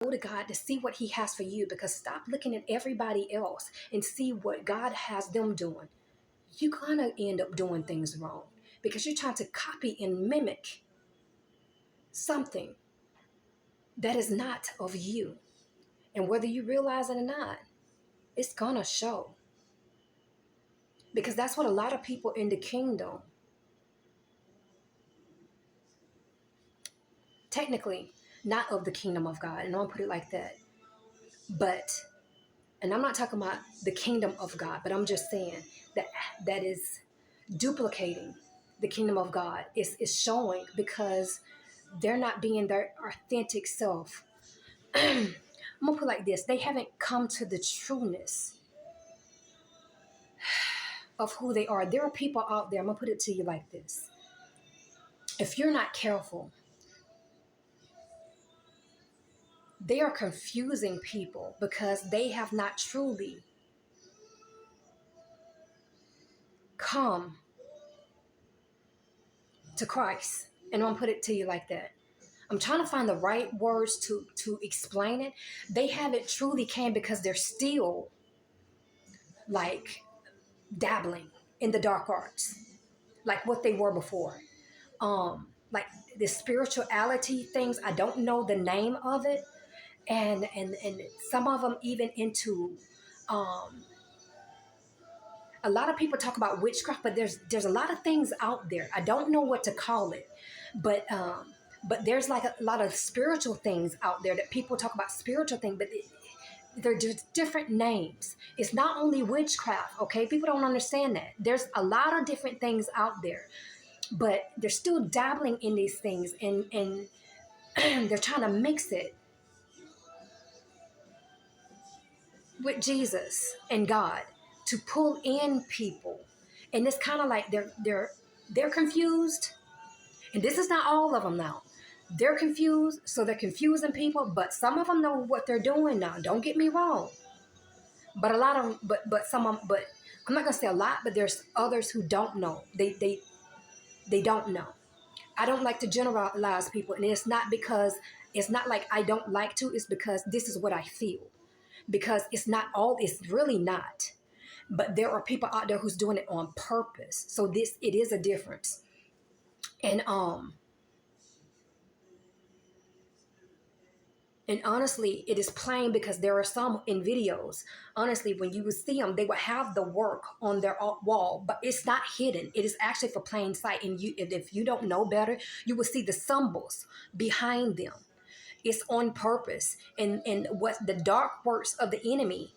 go to God to see what he has for you, because stop looking at everybody else and see what God has them doing. You're going to end up doing things wrong because you're trying to copy and mimic something that is not of you. And whether you realize it or not, it's going to show. Because that's what a lot of people in the kingdom, technically, not of the kingdom of God, and I'll put it like that, but, and I'm not talking about the kingdom of God, but I'm just saying that is duplicating the kingdom of God is showing because they're not being their authentic self. I'm gonna put it like this: they haven't come to the trueness of who they are. There are people out there, I'm gonna put it to you like this: if you're not careful, they are confusing people because they have not truly come to Christ. And I'm gonna put it to you like that. I'm trying to find the right words to explain it. They haven't truly came because they're still like dabbling in the dark arts, like what they were before. Like the spirituality things, I don't know the name of it, and some of them even into a lot of people talk about witchcraft, but there's a lot of things out there. I don't know what to call it, but there's like a lot of spiritual things out there that people talk about spiritual things, but they're just different names. It's not only witchcraft, okay? People don't understand that. There's a lot of different things out there, but they're still dabbling in these things, and they're trying to mix it with Jesus and God to pull in people. And it's kind of like they're confused. And this is not all of them now. They're confused, so they're confusing people, but some of them know what they're doing now. Don't get me wrong. But a lot of them, but some of them, but I'm not gonna say a lot, but there's others who don't know. They don't know. I don't like to generalize people, and it's not because it's not like I don't like to, it's because this is what I feel. Because it's not all, it's really not. But there are people out there who's doing it on purpose. So it is a difference. And honestly, it is plain because there are some in videos. Honestly, when you would see them, they would have the work on their wall, but it's not hidden. It is actually for plain sight. And if you don't know better, you will see the symbols behind them. It's on purpose. And what the dark works of the enemy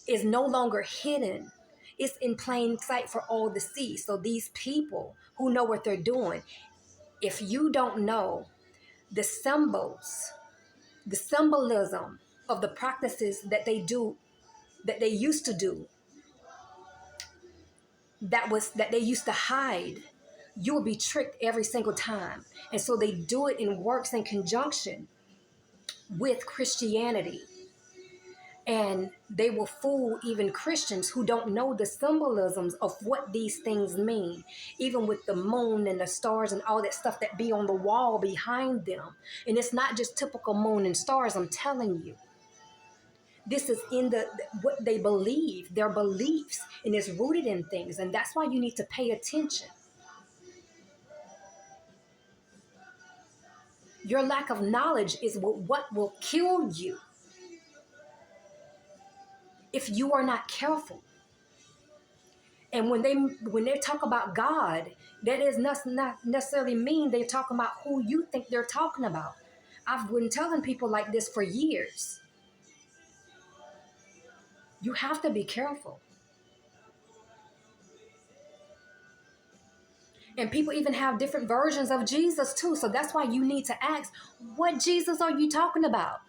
is no longer hidden. It's in plain sight for all to see. So these people who know what they're doing, if you don't know the symbols, the symbolism of the practices that they do, that they used to do, that they used to hide, you will be tricked every single time. And so they do it in works in conjunction with Christianity. And they will fool even Christians who don't know the symbolisms of what these things mean, even with the moon and the stars and all that stuff that be on the wall behind them. And it's not just typical moon and stars, I'm telling you. This is in what they believe, their beliefs, and it's rooted in things. And that's why you need to pay attention. Your lack of knowledge is what will kill you if you are not careful. And when they talk about God, that does not necessarily mean they're talking about who you think they're talking about. I've been telling people like this for years. You have to be careful. And people even have different versions of Jesus too. So that's why you need to ask, what Jesus are you talking about?